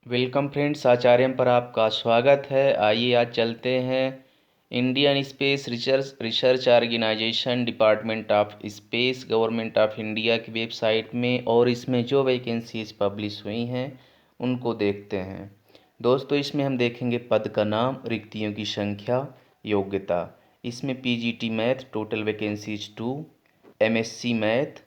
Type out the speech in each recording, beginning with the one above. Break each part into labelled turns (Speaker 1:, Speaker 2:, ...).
Speaker 1: Welcome friends, आचार्यम पर आपका स्वागत है। आइए आज चलते हैं Indian space research organisation, department of space, government of India की वेबसाइट में और इसमें जो वैकेंसीज पब्लिश हुई हैं उनको देखते हैं। दोस्तों, इसमें हम देखेंगे पद का नाम, रिक्तियों की संख्या, योग्यता। इसमें PGT math total vacancies 2, MSc math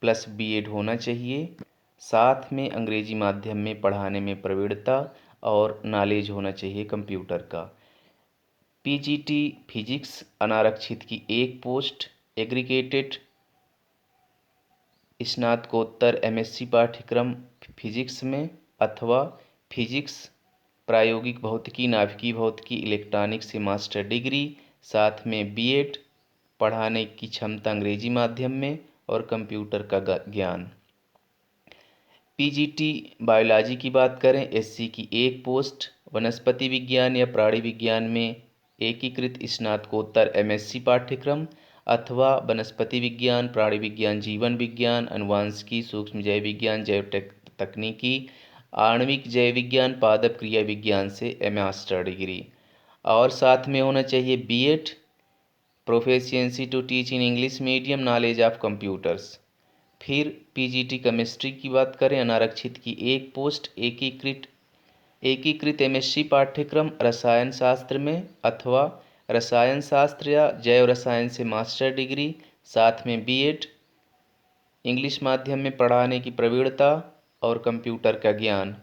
Speaker 1: plus BEd होना चाहिए। साथ में अंग्रेजी माध्यम में पढ़ाने में प्रवीणता और नॉलेज होना चाहिए कंप्यूटर का। पीजीटी फिजिक्स अनारक्षित की एक पोस्ट, एग्रीगेटेड स्नातकोत्तर एमएससी पाठ्यक्रम फिजिक्स में अथवा फिजिक्स प्रायोगिक भौतिकी, नाभिकीय भौतिकी, इलेक्ट्रॉनिक्स से मास्टर डिग्री, साथ में बीएड, पढ़ाने की क्षमता अंग्रेजी माध्यम में और कंप्यूटर का ज्ञान। पीजीटी बायोलॉजी की बात करें, एससी की एक पोस्ट, वनस्पति विज्ञान या प्राणी विज्ञान में एकीकृत स्नातकोत्तर एमएससी पाठ्यक्रम अथवा वनस्पति विज्ञान, प्राणी विज्ञान, जीवन विज्ञान, अनुवांशिकी, सूक्ष्म जैव विज्ञान, जैव तकनीकी, आणविक जैव विज्ञान, पादप क्रिया विज्ञान से मास्टर डिग्री। और साथ में होना चाहिए BEd, proficiency to teach in English medium, knowledge of computers. फिर पीजीटी केमिस्ट्री की बात करें, अनारक्षित की एक पोस्ट, एकीकृत एमएससी पाठ्यक्रम रसायन शास्त्र में अथवा रसायन शास्त्र या जैव रसायन से मास्टर डिग्री, साथ में बीएड, इंग्लिश माध्यम में पढ़ाने की प्रवीणता और कंप्यूटर का ज्ञान।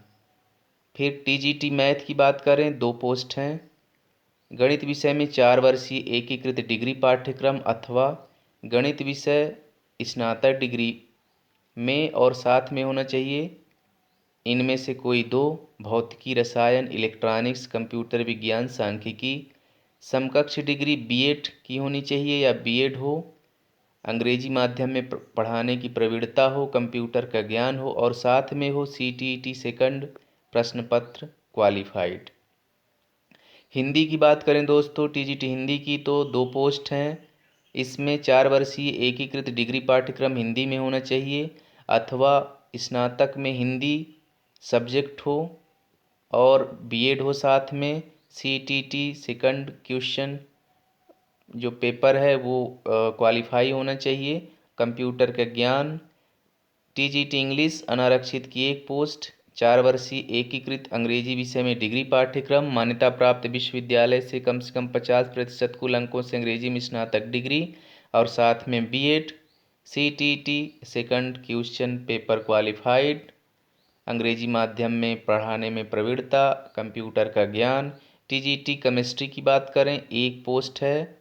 Speaker 1: फिर टीजीटी मैथ की बात करें, दो पोस्ट हैं, गणित विषय में 4 वर्षीय एकीकृत डिग्री पाठ्यक्रम अथवा गणित विषय स्नातक डिग्री में और साथ में होना चाहिए इनमें से कोई दो, भौतिकी, रसायन, इलेक्ट्रॉनिक्स, कंप्यूटर विज्ञान, सांख्यिकी। समकक्ष डिग्री बीएड की होनी चाहिए या बीएड हो, अंग्रेजी माध्यम में पढ़ाने की प्रवीणता हो, कंप्यूटर का ज्ञान हो और साथ में हो सीटीईटी सेकंड प्रश्न पत्र क्वालिफाइड। हिंदी की बात करें दोस्तों, टीजीटी हिंदी की तो दो पोस्ट हैं, इसमें 4 वर्षीय एकीकृत डिग्री पाठ्यक्रम हिंदी में होना चाहिए अथवा स्नातक में हिंदी सब्जेक्ट हो और बीएड हो, साथ में सीटीटी सेकंड क्वेश्चन जो पेपर है वो क्वालिफाई होना चाहिए, कंप्यूटर का ज्ञान। टीजीटी इंग्लिश अनारक्षित की एक पोस्ट, 4 वर्षीय एकीकृत अंग्रेजी विषय में डिग्री पाठ्यक्रम, मान्यता प्राप्त विश्वविद्यालय से कम 50% कुल अंकों से अंग्रेजी में स्नातक डिग्री और साथ में BEd, CTT second question paper qualified, Angrezi माध्यम में पढ़ाने में प्रवीणता, कंप्यूटर का ज्ञान। टीजीटी केमिस्ट्री की बात करें, एक पोस्ट है,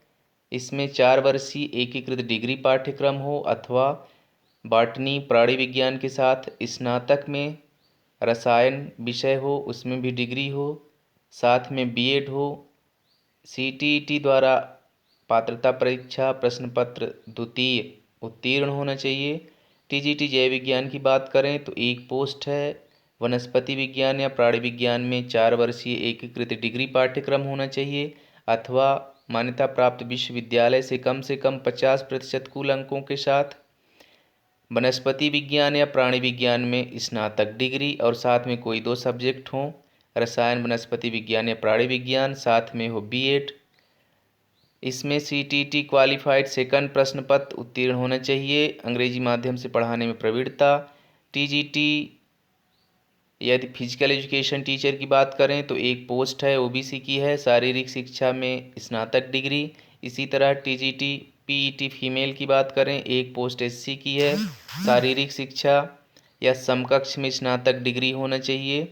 Speaker 1: इसमें 4 वर्षीय एकीकृत डिग्री पाठ्यक्रम हो अथवा बॉटनी प्राणी विज्ञान के साथ स्नातक में रसायन विषय हो, उसमें भी डिग्री हो, साथ में बीएड हो, सीटीईटी द्वारा पात्रता परीक्षा प्रश्न पत्र द्वितीय उत्तीर्ण होना चाहिए। टीजीटी जैव विज्ञान की बात करें तो एक पोस्ट है, वनस्पति विज्ञान या प्राणी विज्ञान में 4 वर्षीय एकीकृत डिग्री पाठ्यक्रम होना चाहिए अथवा मान्यता प्राप्त विश्वविद्यालय से कम 50% कुल अंकों के साथ वनस्पति विज्ञान या प्राणी विज्ञान में स्नातक डिग्री और साथ में कोई दो सब्जेक्ट हों, रसायन, वनस्पति विज्ञान या प्राणी विज्ञान, साथ में हो बीएड। इसमें सीटीटी क्वालिफाइड सेकंड प्रश्न पत्र उत्तीर्ण होना चाहिए, अंग्रेजी माध्यम से पढ़ाने में प्रवीणता। टीजीटी यदि फिजिकल एजुकेशन टीचर की बात करें तो एक पोस्ट है, ओबीसी की है, शारीरिक शिक्षा में स्नातक डिग्री। इसी तरह टीजीटी पीईटी फीमेल की बात करें, एक पोस्ट एससी की है, शारीरिक शिक्षा या समकक्ष में स्नातक डिग्री होना चाहिए।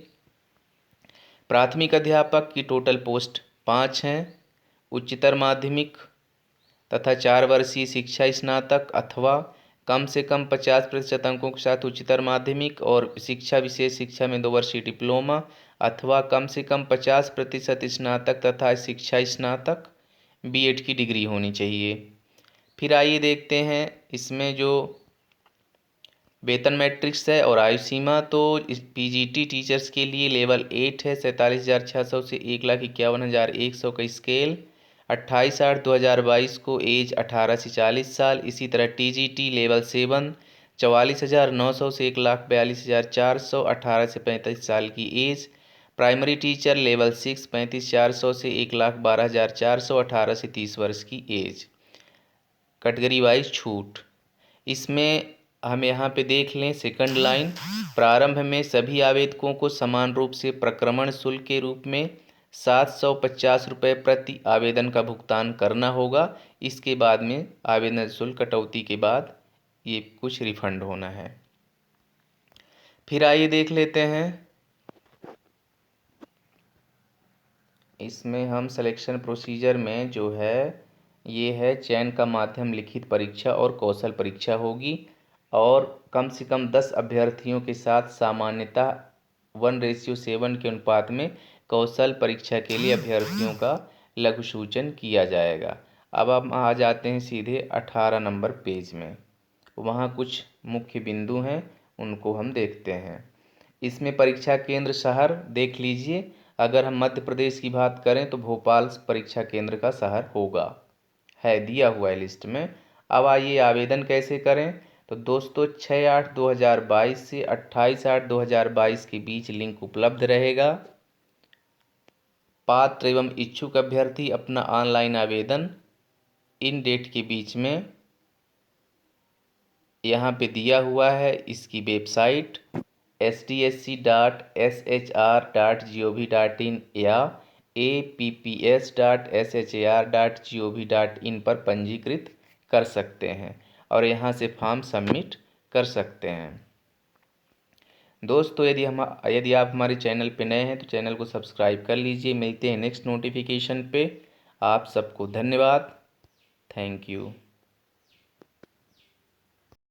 Speaker 1: प्राथमिक अध्यापक की टोटल पोस्ट 5 हैं, उच्चतर माध्यमिक तथा 4 वर्षीय शिक्षा स्नातक अथवा कम से कम 50% अंकों के साथ उच्चतर माध्यमिक और शिक्षा विशेष शिक्षा में 2 वर्षीय डिप्लोमा अथवा कम से कम 50% स्नातक तथा शिक्षा स्नातक बीएड की डिग्री होनी चाहिए। फिर आइए देखते हैं इसमें जो वेतन मैट्रिक्स है और आयु सीमा। तो इस पीजीटी टीचर्स के लिए लेवल 8 है, 47,600 से 1,51,100 का स्केल, 28/8/2022 को एज 18 से 40 साल। इसी तरह टीजीटी लेवल 7 44,900 से 1,42,400, 18 से 35 साल की एज। प्राइमरी टीचर लेवल 6 35,400 से 1,12,400, 18 से 30 वर्ष की एज। कैटेगरी वाइज छूट। इसमें हम यहाँ पे देख लें सेकंड लाइन, प्रारंभ में सभी आवेदकों को समान रूप से प्रक्रमण शुल्क के रूप में 750 रुपये प्रति आवेदन का भुगतान करना होगा। इसके बाद में आवेदन शुल्क कटौती के बाद ये कुछ रिफंड होना है। फिर आइए देख लेते हैं, इसमें हम सिलेक्शन प्रोसीजर में जो है ये है चयन का माध्यम लिखित परीक्षा और कौशल परीक्षा होगी और कम से कम 10 अभ्यर्थियों के साथ सामान्यतः 1:7 के अनुपात में कौशल परीक्षा के लिए अभ्यर्थियों का लघु सूचन किया जाएगा। अब हम आ जाते हैं सीधे 18 नंबर पेज में। वहाँ कुछ मुख्य बिंदु हैं, उनको हम देखते हैं। इसमें परीक्षा केंद्र शहर देख लीजिए। अगर हम मध्य प्रदेश की बात करें तो भोपाल परीक्षा केंद्र का शहर होगा, है दिया हुआ है लिस्ट में। अब आइए आवेदन कैसे करें। तो दोस्तों 6/8/2022 से 28/8/2022 के बीच लिंक उपलब्ध रहेगा। पात्र एवं इच्छुक अभ्यर्थी अपना ऑनलाइन आवेदन इन डेट के बीच में यहाँ पे दिया हुआ है। इसकी वेबसाइट sdsc.shr.gov.in या apps.shar.gov.in पर पंजीकृत कर सकते हैं और यहाँ से फॉर्म सबमिट कर सकते हैं। दोस्तों यदि आप हमारे चैनल पे नए हैं तो चैनल को सब्सक्राइब कर लीजिए। मिलते हैं नेक्स्ट नोटिफिकेशन पे। आप सबको धन्यवाद। Thank you.